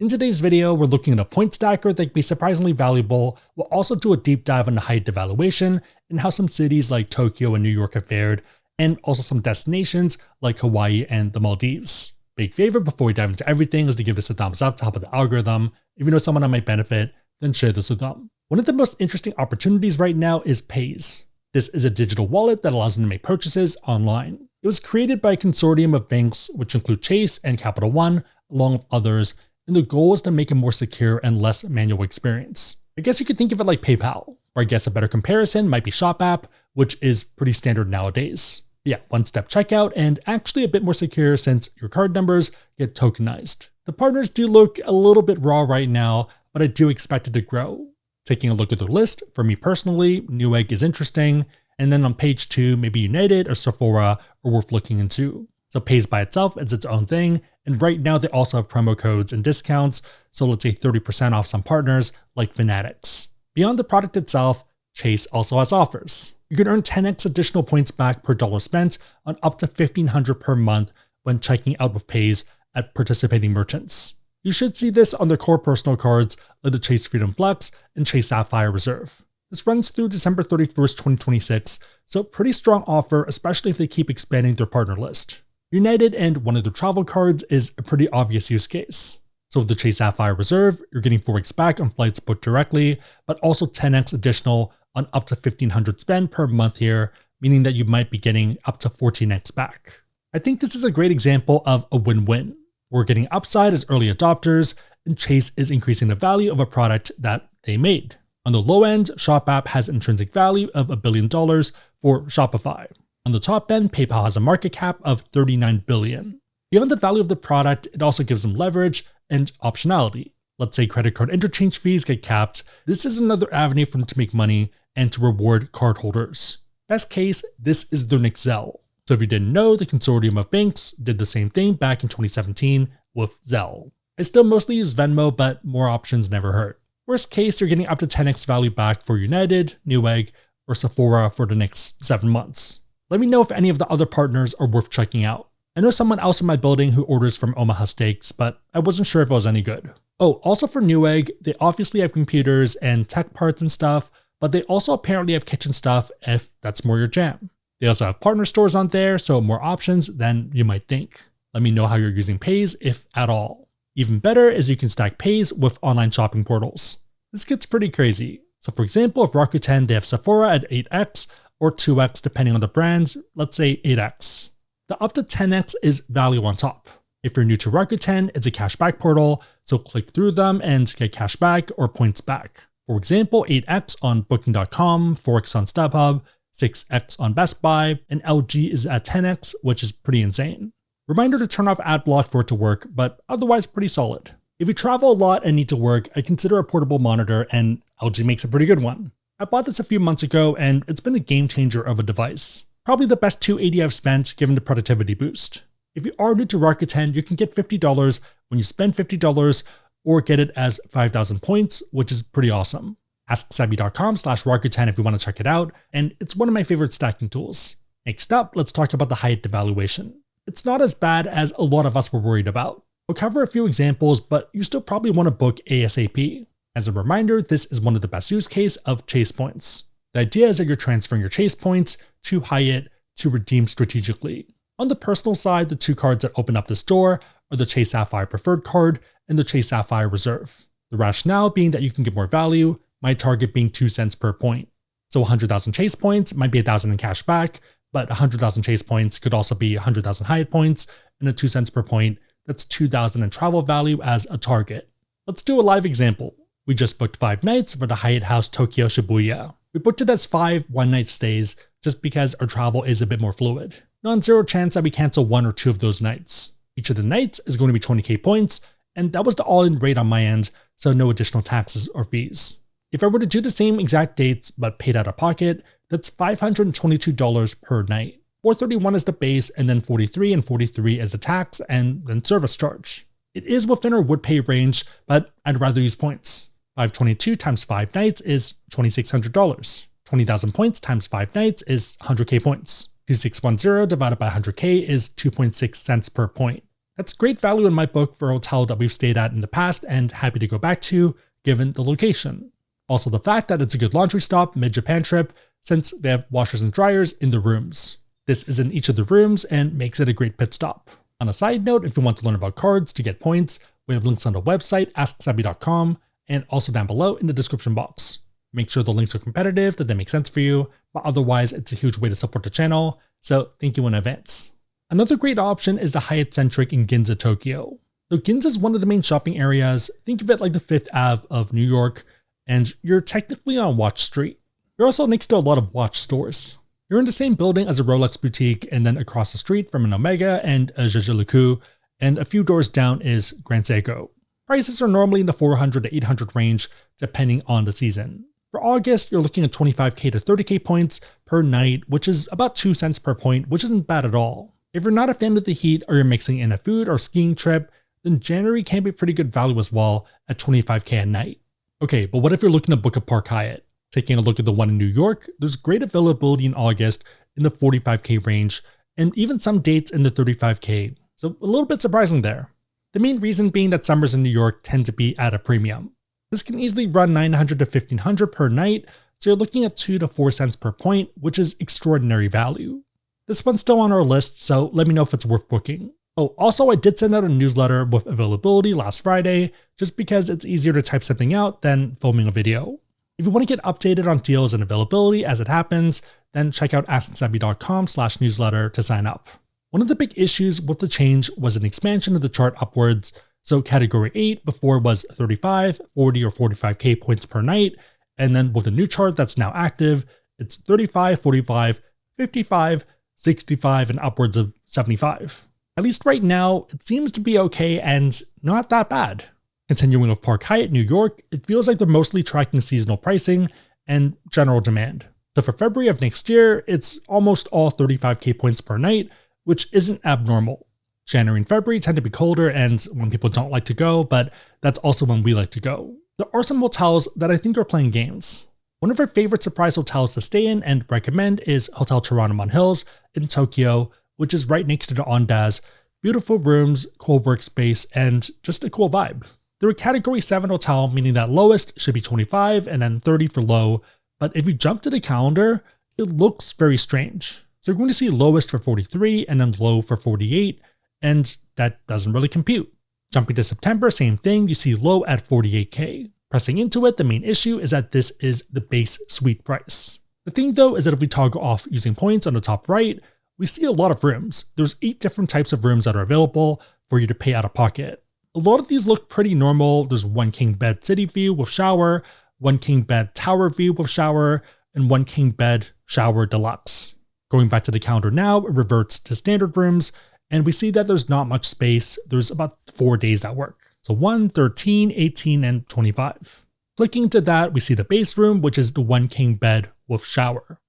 In today's video, we're looking at a point stacker that can be surprisingly valuable. We'll also do a deep dive on the Hyatt Devaluation and how some cities like Tokyo and New York have fared, and also some destinations like Hawaii and the Maldives. Big favor before we dive into everything is to give this a thumbs up to help with the algorithm. If you know someone that might benefit, then share this with them. One of the most interesting opportunities right now is Paze. This is a digital wallet that allows them to make purchases online. It was created by a consortium of banks, which include Chase and Capital One, along with others, and the goal is to make a more secure and less manual experience. I guess you could think of it like PayPal, or I guess a better comparison might be Shop App, which is pretty standard nowadays. Yeah, one-step checkout and actually a bit more secure since your card numbers get tokenized. The partners do look a little bit raw right now, but I do expect it to grow. Taking a look at their list, for me personally, Newegg is interesting, and then on page 2, maybe United or Sephora are worth looking into. So Paze by itself is its own thing, and right now they also have promo codes and discounts, so let's say 30% off some partners like Fanatics. Beyond the product itself, Chase also has offers. You can earn 10x additional points back per dollar spent on up to $1,500 per month when checking out with Paze at participating merchants. You should see this on their core personal cards like the Chase Freedom Flex and Chase Sapphire Reserve. This runs through December 31st, 2026, so pretty strong offer, especially if they keep expanding their partner list. United and one of their travel cards is a pretty obvious use case. So with the Chase Sapphire Reserve, you're getting 4x back on flights booked directly, but also 10x additional on up to $1,500 spend per month here, meaning that you might be getting up to 14x back. I think this is a great example of a win-win. We're getting upside as early adopters, and Chase is increasing the value of a product that they made. On the low end, Shop App has intrinsic value of $1 billion for Shopify. On the top end, PayPal has a market cap of $39 billion. Beyond the value of the product, it also gives them leverage and optionality. Let's say credit card interchange fees get capped. This is another avenue for them to make money and to reward cardholders. Best case, this is their next Zelle. So if you didn't know, the consortium of banks did the same thing back in 2017 with Zelle. I still mostly use Venmo, but more options never hurt. Worst case, you're getting up to 10x value back for United, Newegg, or Sephora for the next 7 months. Let me know if any of the other partners are worth checking out. I know someone else in my building who orders from Omaha Steaks, but I wasn't sure if it was any good. Oh, also for Newegg, they obviously have computers and tech parts and stuff, but they also apparently have kitchen stuff if that's more your jam. They also have partner stores on there, so more options than you might think. Let me know how you're using Paze, if at all. Even better is you can stack Paze with online shopping portals. This gets pretty crazy. So for example, if Rakuten, they have Sephora at 8x or 2x depending on the brand, let's say 8x. The up to 10x is value on top. If you're new to Rakuten, it's a cashback portal, so click through them and get cash back or points back. For example, 8x on Booking.com, 4x on StubHub, 6x on Best Buy, and LG is at 10x, which is pretty insane. Reminder to turn off ad block for it to work, but otherwise pretty solid. If you travel a lot and need to work, I consider a portable monitor, and LG makes a pretty good one. I bought this a few months ago, and it's been a game changer of a device. Probably the best $280 I've spent given the productivity boost. If you are new to Rakuten, you can get $50 when you spend $50 or get it as 5,000 points, which is pretty awesome. AskSebby.com/Rakuten if you want to check it out, and it's one of my favorite stacking tools. Next up, let's talk about the Hyatt Devaluation. It's not as bad as a lot of us were worried about. We'll cover a few examples, but you still probably want to book ASAP. As a reminder, this is one of the best use cases of Chase points. The idea is that you're transferring your Chase points to Hyatt to redeem strategically. On the personal side, the 2 cards that open up this door are the Chase Sapphire Preferred card and the Chase Sapphire Reserve. The rationale being that you can get more value, my target being 2 cents per point. So 100,000 Chase points might be 1,000 in cash back, but 100,000 Chase points could also be 100,000 Hyatt points, and at 2 cents per point, that's 2,000 in travel value as a target. Let's do a live example. We just booked 5 nights for the Hyatt House Tokyo Shibuya. We booked it as 5 one-night stays just because our travel is a bit more fluid. Non-zero chance that we cancel 1 or 2 of those nights. Each of the nights is going to be 20k points, and that was the all-in rate on my end, so no additional taxes or fees. If I were to do the same exact dates but paid out of pocket, that's $522 per night. $431 is the base, and then $43 and $43 as the tax and then service charge. It is within our would pay range, but I'd rather use points. 522 times 5 nights is $2,600. 20,000 points times 5 nights is 100k points. 2610 divided by 100k is 2.6 cents per point. That's great value in my book for a hotel that we've stayed at in the past and happy to go back to, given the location. Also the fact that it's a good laundry stop mid-Japan trip, since they have washers and dryers in the rooms. This is in each of the rooms and makes it a great pit stop. On a side note, if you want to learn about cards to get points, we have links on the website AskSebby.com and also down below in the description box. Make sure the links are competitive, that they make sense for you, but otherwise it's a huge way to support the channel, so thank you in advance. Another great option is the Hyatt Centric in Ginza, Tokyo. So Ginza is one of the main shopping areas. Think of it like the 5th Ave of New York, and you're technically on Watch Street. You're also next to a lot of watch stores. You're in the same building as a Rolex boutique, and then across the street from an Omega and a Jaeger-LeCoultre, and a few doors down is Grand Seiko. Prices are normally in the 400 to 800 range, depending on the season. For August, you're looking at 25k to 30k points per night, which is about 2 cents per point, which isn't bad at all. If you're not a fan of the heat or you're mixing in a food or skiing trip, then January can be pretty good value as well at 25k a night. Okay, but what if you're looking to book a Park Hyatt? Taking a look at the one in New York, there's great availability in August in the 45k range, and even some dates in the 35k, so a little bit surprising there. The main reason being that summers in New York tend to be at a premium. This can easily run 900 to 1500 per night, so you're looking at 2 to 4 cents per point, which is extraordinary value. This one's still on our list, so let me know if it's worth booking. Oh, also I did send out a newsletter with availability last Friday, just because it's easier to type something out than filming a video. If you want to get updated on deals and availability as it happens, then check out AskSebby.com/newsletter to sign up. One of the big issues with the change was an expansion of the chart upwards. So category 8 before was 35, 40, or 45k points per night. And then with the new chart that's now active, it's 35, 45, 55, 65, and upwards of 75. At least right now, it seems to be okay and not that bad. Continuing with Park Hyatt New York, it feels like they're mostly tracking seasonal pricing and general demand. So for February of next year, it's almost all 35k points per night, which isn't abnormal. January and February tend to be colder and when people don't like to go, but that's also when we like to go. There are some hotels that I think are playing games. One of our favorite surprise hotels to stay in and recommend is Hotel Toronto on Hills in Tokyo, which is right next to the Andaz. Beautiful rooms, cool workspace, and just a cool vibe. They're a category 7 hotel, meaning that lowest should be 25 and then 30 for low, but if you jump to the calendar, it looks very strange. So you're going to see lowest for 43 and then low for 48, and that doesn't really compute. Jumping to September, same thing, you see low at 48k. Pressing into it, the main issue is that this is the base suite price. The thing though is that if we toggle off using points on the top right, we see a lot of rooms. There's 8 different types of rooms that are available for you to pay out of pocket. A lot of these look pretty normal. There's 1 king bed city view with shower, 1 king bed tower view with shower, and 1 king bed shower deluxe. Going back to the calendar now, it reverts to standard rooms, and we see that there's not much space. There's about 4 days that work. So 1, 13, 18, and 25. Clicking to that, we see the base room, which is the 1 king bed with shower.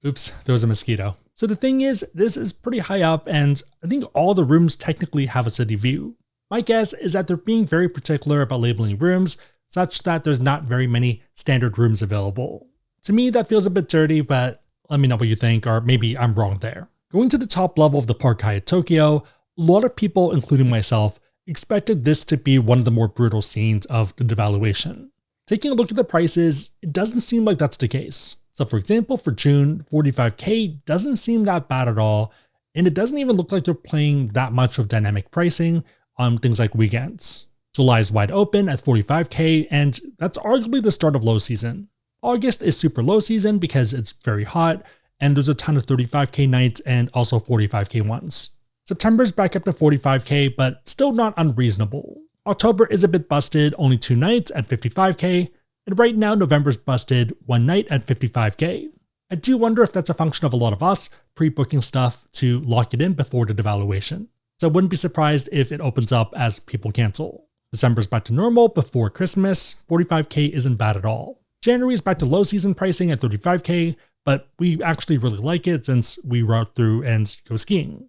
Oops, there was a mosquito. So the thing is, this is pretty high up, and I think all the rooms technically have a city view. My guess is that they're being very particular about labeling rooms, such that there's not very many standard rooms available. To me, that feels a bit dirty, but let me know what you think, or maybe I'm wrong there. Going to the top level of the Park Hyatt Tokyo, a lot of people, including myself, expected this to be one of the more brutal scenes of the devaluation. Taking a look at the prices, it doesn't seem like that's the case. So for example, for June, 45k doesn't seem that bad at all, and it doesn't even look like they're playing that much of dynamic pricing on things like weekends. July is wide open at 45k, and that's arguably the start of low season. August is super low season because it's very hot, and there's a ton of 35k nights and also 45k ones. September's back up to 45k, but still not unreasonable. October is a bit busted, only 2 nights at 55k, and right now November's busted 1 night at 55k. I do wonder if that's a function of a lot of us pre-booking stuff to lock it in before the devaluation. So I wouldn't be surprised if it opens up as people cancel. December's back to normal before Christmas, 45k isn't bad at all. January is back to low season pricing at 35k, but we actually really like it since we route through and go skiing.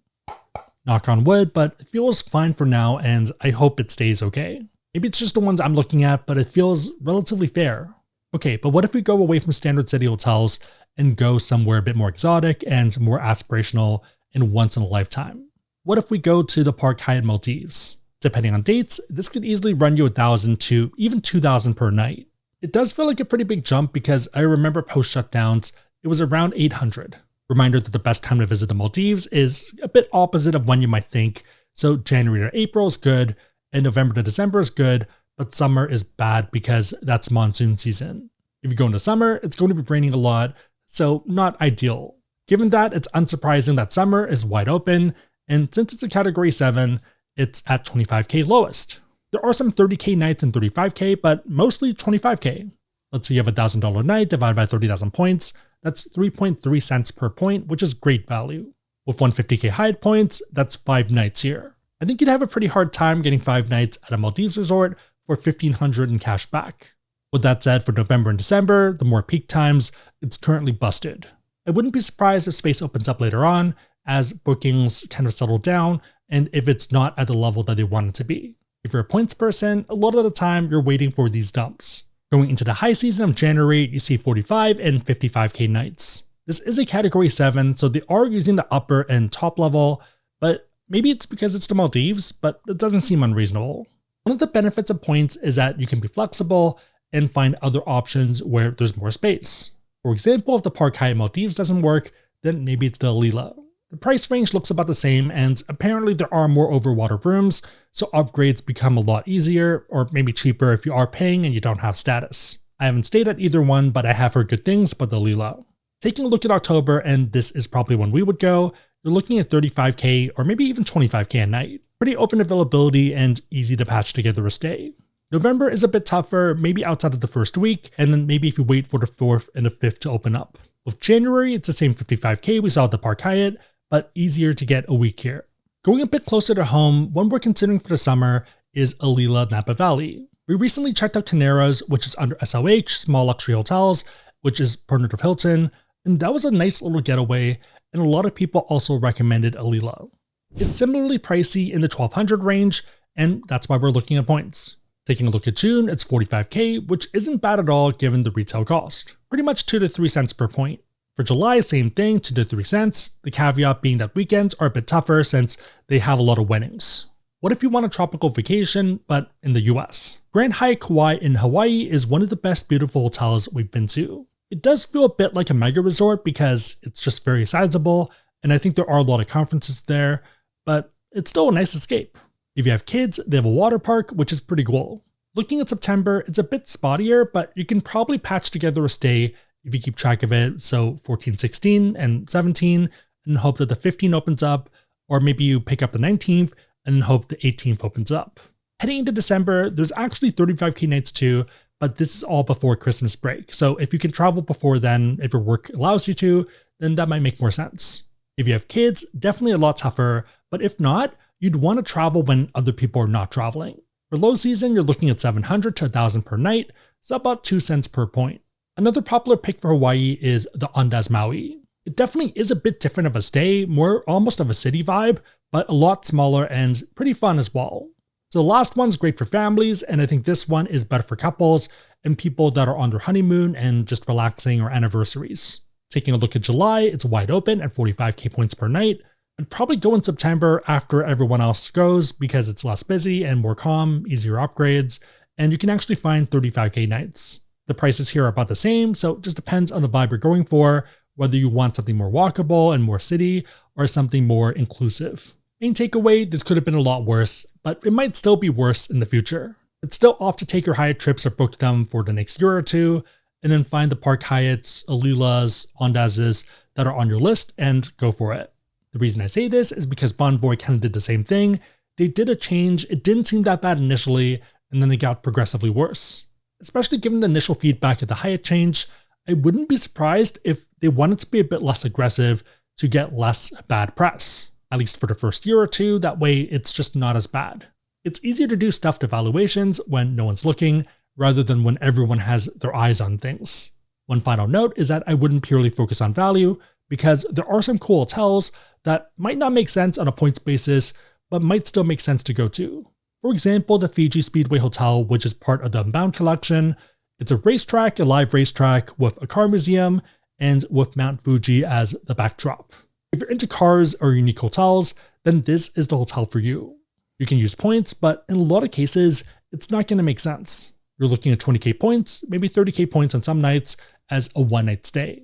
Knock on wood, but it feels fine for now, and I hope it stays okay. Maybe it's just the ones I'm looking at, but it feels relatively fair. Okay, but what if we go away from standard city hotels and go somewhere a bit more exotic and more aspirational and once in a lifetime. What if we go to the Park Hyatt Maldives? Depending on dates, this could easily run you $1,000 to even $2,000 per night. It does feel like a pretty big jump because I remember post shutdowns, it was around $800. Reminder that the best time to visit the Maldives is a bit opposite of when you might think. So January to April is good, and November to December is good, but summer is bad because that's monsoon season. If you go into summer, it's going to be raining a lot, so not ideal. Given that, it's unsurprising that summer is wide open, and since it's a category 7, it's at 25K lowest. There are some 30K nights and 35K, but mostly 25K. Let's say you have a $1,000 night divided by 30,000 points. That's 3.3 cents per point, which is great value. With 150K Hyatt points, that's 5 nights here. I think you'd have a pretty hard time getting 5 nights at a Maldives resort for $1,500 in cash back. With that said, for November and December, the more peak times, it's currently busted. I wouldn't be surprised if space opens up later on as bookings kind of settle down and if it's not at the level that they want it to be. If you're a points person, a lot of the time you're waiting for these dumps. Going into the high season of January, you see 45 and 55K nights. This is a category 7, so they are using the upper and top level, but maybe it's because it's the Maldives, but it doesn't seem unreasonable. One of the benefits of points is that you can be flexible and find other options where there's more space. For example, if the Park Hyatt Maldives doesn't work, then maybe it's the Alila. The price range looks about the same, and apparently there are more overwater rooms, so upgrades become a lot easier, or maybe cheaper if you are paying and you don't have status. I haven't stayed at either one, but I have heard good things about the Alila. Taking a look at October, and this is probably when we would go, you're looking at 35K or maybe even 25K a night. Pretty open availability and easy to patch together a stay. November is a bit tougher, maybe outside of the first week, and then maybe if you wait for the 4th and the 5th to open up. With January, it's the same 55K we saw at the Park Hyatt, but easier to get a week here. Going a bit closer to home, one we're considering for the summer is Alila Napa Valley. We recently checked out Caneras, which is under SLH, Small Luxury Hotels, which is partnered with Hilton, and that was a nice little getaway, and a lot of people also recommended Alila. It's similarly pricey in the $1,200 range, and that's why we're looking at points. Taking a look at June, it's 45K, which isn't bad at all given the retail cost. Pretty much 2 to 3 cents per point. For July, same thing, 2 to 3 cents, the caveat being that weekends are a bit tougher since they have a lot of weddings. What if you want a tropical vacation, but in the US? Grand Hyatt Kauai in Hawaii is one of the best beautiful hotels we've been to. It does feel a bit like a mega resort because it's just very sizable, and I think there are a lot of conferences there, but it's still a nice escape. If you have kids, they have a water park, which is pretty cool. Looking at September, it's a bit spottier, but you can probably patch together a stay if you keep track of it, so 14, 16, and 17, and hope that the 15th opens up, or maybe you pick up the 19th and hope the 18th opens up. Heading into December, there's actually 35K nights too, but this is all before Christmas break. So if you can travel before then, if your work allows you to, then that might make more sense. If you have kids, definitely a lot tougher, but if not, you'd want to travel when other people are not traveling. For low season, you're looking at 700 to 1,000 per night, so about 2 cents per point. Another popular pick for Hawaii is the Andaz Maui. It definitely is a bit different of a stay, more almost of a city vibe, but a lot smaller and pretty fun as well. So the last one's great for families, and I think this one is better for couples and people that are on their honeymoon and just relaxing or anniversaries. Taking a look at July, it's wide open at 45K points per night. I'd probably go in September after everyone else goes because it's less busy and more calm, easier upgrades, and you can actually find 35K nights. The prices here are about the same, so it just depends on the vibe you're going for, whether you want something more walkable and more city or something more inclusive. Main takeaway, this could have been a lot worse, but it might still be worse in the future. It's still off to take your Hyatt trips or book them for the next year or two, and then find the Park Hyatts, Alilas, Andazes that are on your list and go for it. The reason I say this is because Bonvoy kind of did the same thing. They did a change, it didn't seem that bad initially, and then it got progressively worse. Especially given the initial feedback of the Hyatt change, I wouldn't be surprised if they wanted to be a bit less aggressive to get less bad press, at least for the first year or two, that way it's just not as bad. It's easier to do stuffed evaluations when no one's looking, rather than when everyone has their eyes on things. One final note is that I wouldn't purely focus on value, because there are some cool hotels that might not make sense on a points basis, but might still make sense to go to. For example, the Fiji Speedway Hotel, which is part of the Unbound collection. It's a racetrack, a live racetrack with a car museum, and with Mount Fuji as the backdrop. If you're into cars or unique hotels, then this is the hotel for you. You can use points, but in a lot of cases, it's not going to make sense. You're looking at 20k points, maybe 30k points on some nights as a one-night stay.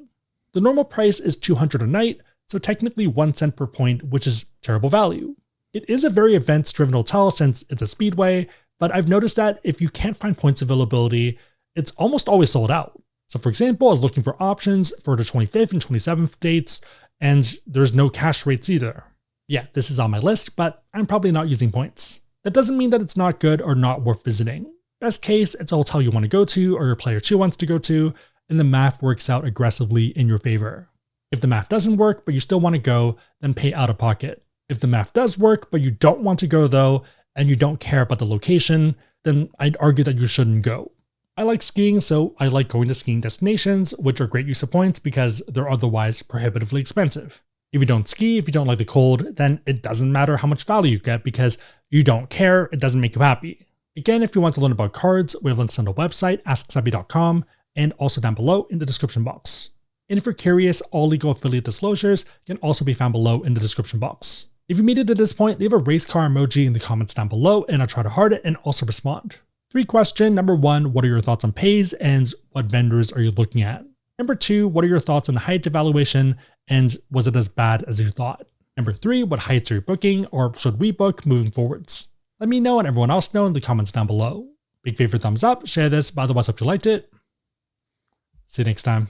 The normal price is $200 a night, so technically 1 cent per point, which is terrible value. It is a very events-driven hotel since it's a speedway, but I've noticed that if you can't find points availability, it's almost always sold out. So for example, I was looking for options for the 25th and 27th dates, and there's no cash rates either. Yeah, this is on my list, but I'm probably not using points. That doesn't mean that it's not good or not worth visiting. Best case, it's a hotel you want to go to or your player 2 wants to go to, and the math works out aggressively in your favor. If the math doesn't work, but you still want to go, then pay out of pocket. If the math does work, but you don't want to go though, and you don't care about the location, then I'd argue that you shouldn't go. I like skiing, so I like going to skiing destinations, which are great use of points because they're otherwise prohibitively expensive. If you don't ski, if you don't like the cold, then it doesn't matter how much value you get because you don't care, it doesn't make you happy. Again, if you want to learn about cards, we have links on the website, AskSebby.com, and also down below in the description box. And if you're curious, all legal affiliate disclosures can also be found below in the description box. If you made it to this point, leave a race car emoji in the comments down below and I'll try to heart it and also respond. 3 question. Number 1, what are your thoughts on Paze and what vendors are you looking at? Number 2, what are your thoughts on Hyatt Devaluation and was it as bad as you thought? Number 3, what Hyatts are you booking or should we book moving forwards? Let me know and everyone else know in the comments down below. Big favorite thumbs up, share this, but otherwise hope you liked it. See you next time.